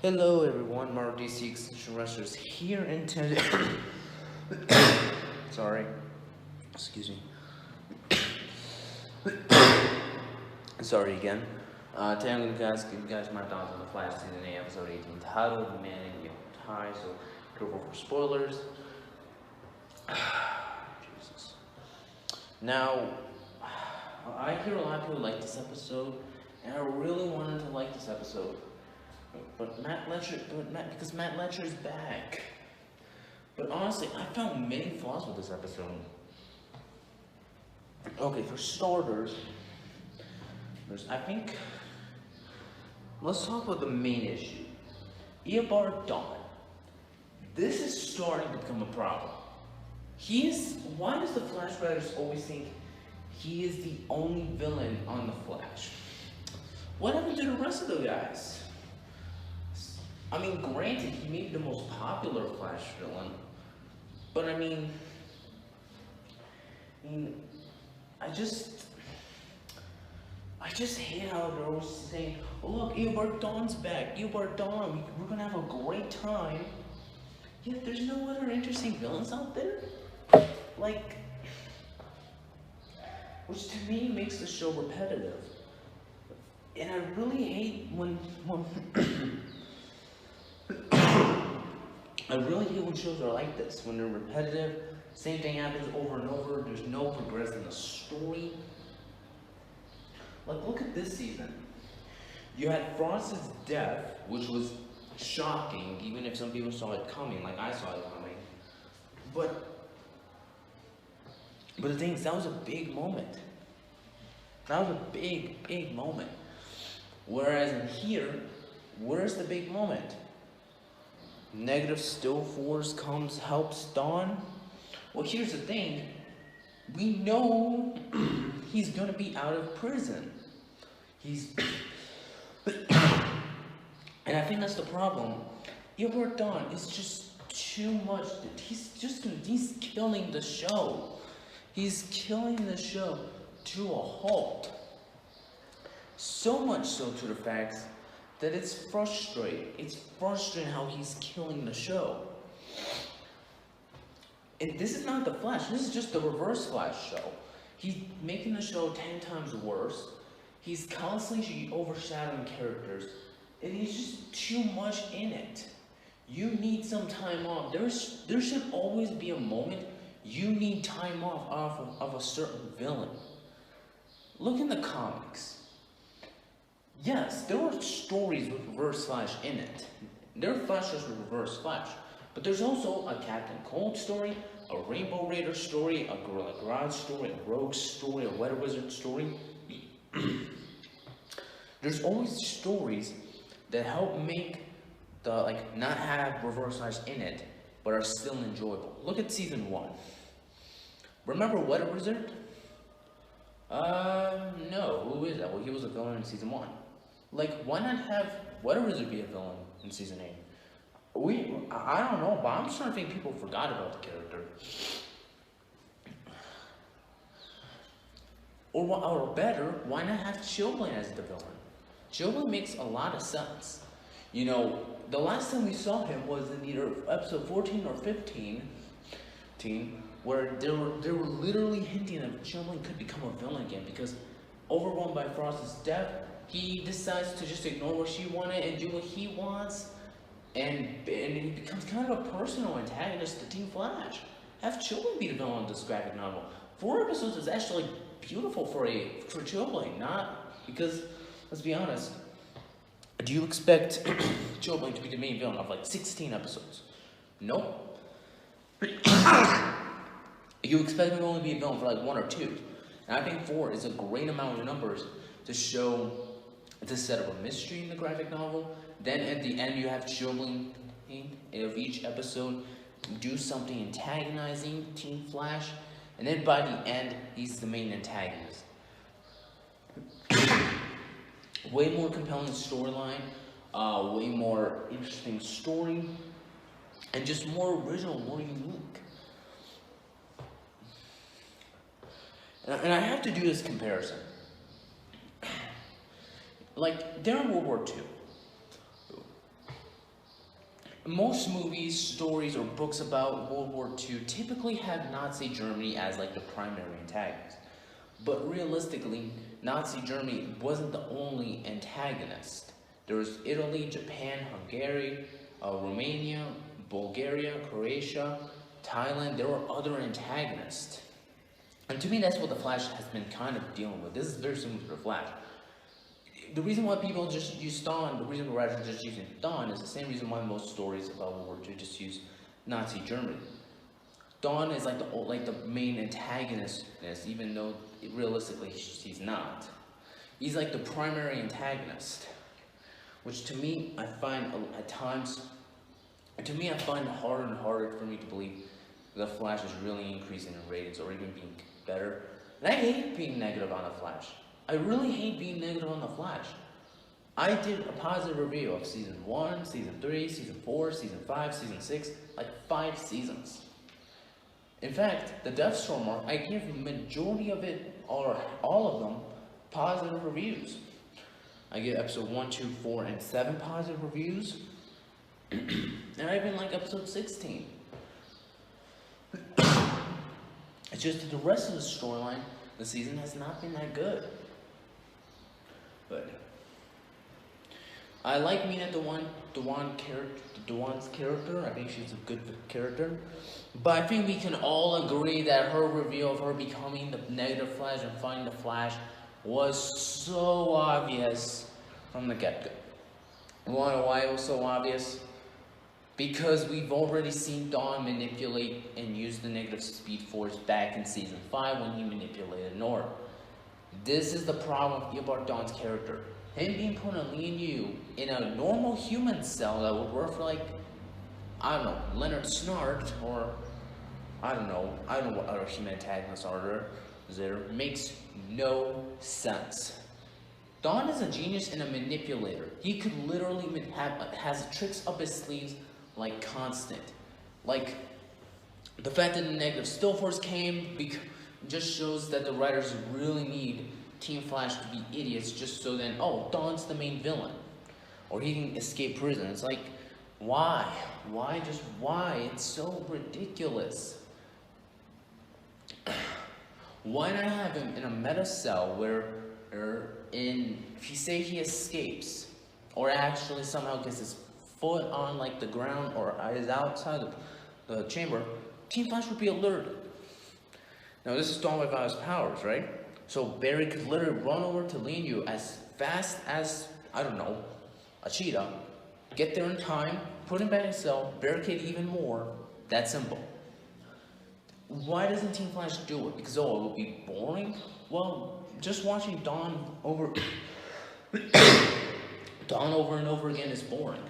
Hello everyone, Mario DC Extinction Wrestlers here in Sorry, excuse me. Sorry again. Today I'm going to give you guys my thoughts on the Flash Season 8 Episode 18 titled Man in Yellow Tie, so careful for spoilers. Jesus. Now, I hear a lot of people like this episode, and I really wanted to like this episode. But because Matt Letcher is back. But honestly, I found many flaws with this episode. Okay, for starters, let's talk about the main issue. Eobard Dawn. This is starting to become a problem. Why does the Flash writers always think he is the only villain on the Flash? What happened to the rest of the guys? I mean, granted, he may be the most popular Flash villain, but I just hate how they're always saying, oh look, Eobard Dawn's back, Eobard Dawn, we're gonna have a great time. Yet there's no other interesting villains out there? Like, which to me makes the show repetitive. And I really hate when I really hate when shows are like this, when they're repetitive, same thing happens over and over, there's no progress in the story. Like, look at this season. You had Frost's death, which was shocking, even if some people saw it coming, like I saw it coming. But the thing is, that was a big moment. That was a big moment. Whereas in here, where's the big moment? Negative Still Force helps Dawn. Well, here's the thing. We know he's gonna be out of prison. And I think that's the problem. Eobard Dawn is just too much. He's killing the show. He's killing the show to a halt. So much so to the fact that it's frustrating. It's frustrating how he's killing the show. And this is not the Flash, this is just the Reverse Flash show. He's making the show 10 times worse. He's constantly overshadowing characters, and he's just too much in it. You need some time off. There should always be a moment you need time off of a certain villain. Look in the comics. Yes, there are stories with Reverse Flash in it. There are Flashers with Reverse Flash. But there's also a Captain Cold story, a Rainbow Raider story, a Gorilla Grodd story, a Rogue story, a Weather Wizard story. There's always stories that help make not have Reverse Flash in it, but are still enjoyable. Look at season 1. Remember Weather Wizard? No, who is that? Well, he was a villain in season 1. Like, why not have Weather Wizard be a villain in season 8? I don't know, but I'm starting to think people forgot about the character. Or better, why not have Chillblaine as the villain? Chillblaine makes a lot of sense. You know, the last time we saw him was in either episode 14 or 15, where they were literally hinting that Chillblaine could become a villain again because overwhelmed by Frost's death, he decides to just ignore what she wanted and do what he wants, and he becomes kind of a personal antagonist to Team Flash. Have Chillblaine be the villain of this graphic novel. 4 episodes is actually beautiful for Chillblaine, not because, let's be honest, do you expect Chillblaine to be the main villain of like 16 episodes? Nope. You expect him to only be a villain for like 1 or 2. And I think 4 is a great amount of numbers to set up a mystery in the graphic novel. Then at the end you have Chillblaine of each episode do something antagonizing Team Flash. And then by the end, he's the main antagonist. Way more compelling storyline, way more interesting story, and just more original, more unique. And I have to do this comparison. Like, during World War II, Most movies, stories, or books about World War II typically have Nazi Germany as like the primary antagonist. But realistically, Nazi Germany wasn't the only antagonist. There was Italy, Japan, Hungary, Romania, Bulgaria, Croatia, Thailand. There were other antagonists. And to me, that's what The Flash has been kind of dealing with. This is very similar to The Flash. The reason why people just use Dawn, the reason why writers are just using Dawn is the same reason why most stories about World War II just use Nazi Germany. Dawn is like the main antagonist, even though realistically he's not. He's like the primary antagonist, which to me I find at times, I find it harder and harder for me to believe The Flash is really increasing in ratings or even being better. And I hate being negative on The Flash. I really hate being negative on The Flash. I did a positive review of Season 1, Season 3, Season 4, Season 5, Season 6, like 5 seasons. In fact, the Deathstorm arc, I gave the majority of it, or all of them, positive reviews. I give episode 1, 2, 4, and 7 positive reviews. And I even like episode 16. It's just that the rest of the storyline, the season has not been that good. But I like Mina Dewan's character. I think she's a good character. But I think we can all agree that her reveal of her becoming the negative Flash and finding the Flash was so obvious from the get-go. You wanna know why it was so obvious? Because we've already seen Dawn manipulate and use the negative Speed Force back in Season 5 when he manipulated Nora. This is the problem with Eobard Dawn's character. Him being put in Lian Yu in a normal human cell that would work for like, I don't know, Leonard Snart, or I don't know what other human antagonists are there, makes no sense. Dawn is a genius and a manipulator. He could literally has tricks up his sleeves like constant. Like, the fact that the negative Still Force came just shows that the writers really need Team Flash to be idiots just so then, oh, Dawn's the main villain. Or he can escape prison. It's like, why? Why? Just why? It's so ridiculous. Why not have him in a meta cell where if you say he escapes, or actually somehow gets his foot on like the ground or is outside of the chamber, Team Flash would be alerted. Now this is Dawn without his powers, right? So Barry could literally run over to Lian Yu as fast as, I don't know, a cheetah, get there in time, put him back in his cell, barricade even more. That simple. Why doesn't Team Flash do it? Because, oh, it would be boring? Well, just watching Dawn over and over again is boring.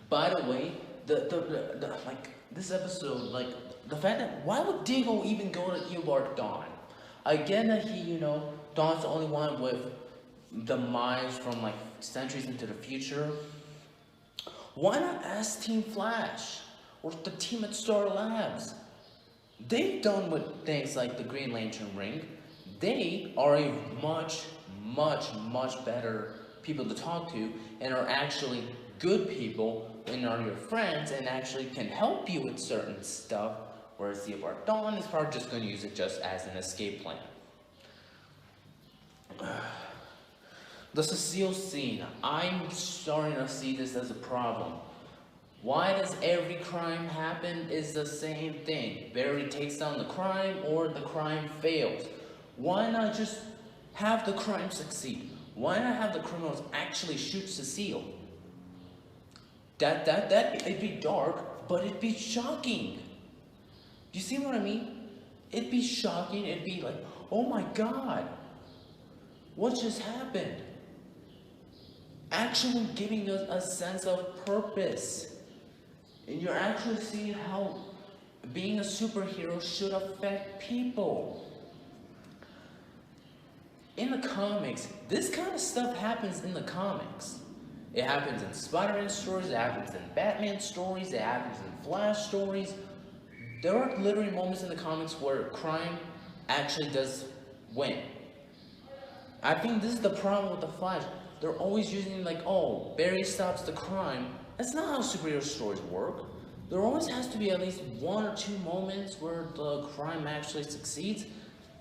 By the way, like this episode, like the fact that why would Diggle even go to Eobard Dawn? Again, that Dawn's the only one with the minds from like centuries into the future. Why not ask Team Flash or the team at Star Labs? They've done with things like the Green Lantern ring. They are a much, much, much better people to talk to and are actually good people and are your friends and actually can help you with certain stuff, whereas Eobard Dawn is probably just going to use it just as an escape plan. The Cecile scene. I'm starting to see this as a problem. Why does every crime happen is the same thing? Barry takes down the crime or the crime fails. Why not just have the crime succeed? Why not have the criminals actually shoot Cecile? It'd be dark, but it'd be shocking. Do you see what I mean? It'd be shocking, it'd be like, oh my God, what just happened? Actually giving us a sense of purpose. And you're actually seeing how being a superhero should affect people. In the comics, this kind of stuff happens in the comics. It happens in Spider-Man stories, it happens in Batman stories, it happens in Flash stories. There are literally moments in the comics where crime actually does win. I think this is the problem with the Flash. They're always using like, oh, Barry stops the crime That's not how superhero stories work. There always has to be at least 1 or 2 moments where the crime actually succeeds.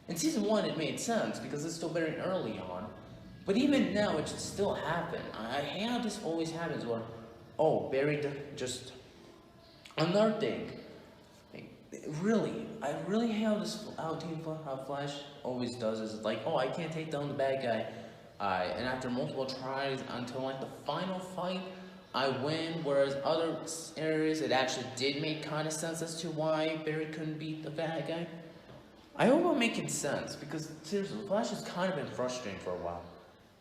In season 1, it made sense because it's still very early on. But even now, it should still happen. I hate how this always happens where, oh, buried just. Another thing, I really hate how Team Flash always does is like, oh, I can't take down the bad guy. And after multiple tries until like the final fight, I win, whereas other areas it actually did make kind of sense as to why Barry couldn't beat the bad guy. I hope I'm making sense, because seriously, Flash has kind of been frustrating for a while.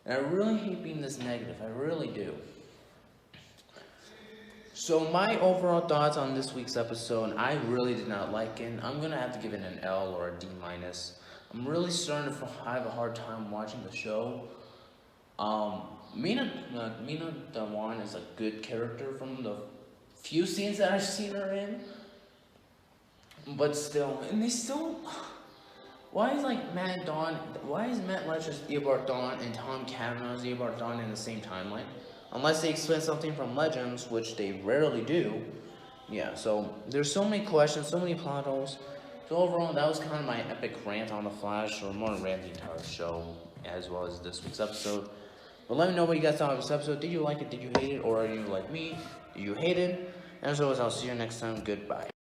And I really hate being this negative, I really do. So my overall thoughts on this week's episode, I really did not like it. I'm going to have to give it an L or a D-. I'm really starting to have a hard time watching the show. Mina Dhawan is a good character from the few scenes that I've seen her in. But still, why is Matt Lecter's Eobard Thawne and Tom Cavanaugh's Eobard Thawne in the same timeline? Unless they explain something from Legends, which they rarely do. Yeah, so there's so many questions, so many plot holes. So overall, that was kind of my epic rant on The Flash, or more rant the entire show, as well as this week's episode. But let me know what you guys thought of this episode. Did you like it? Did you hate it? Or are you like me? Do you hate it? And as always, I'll see you next time. Goodbye.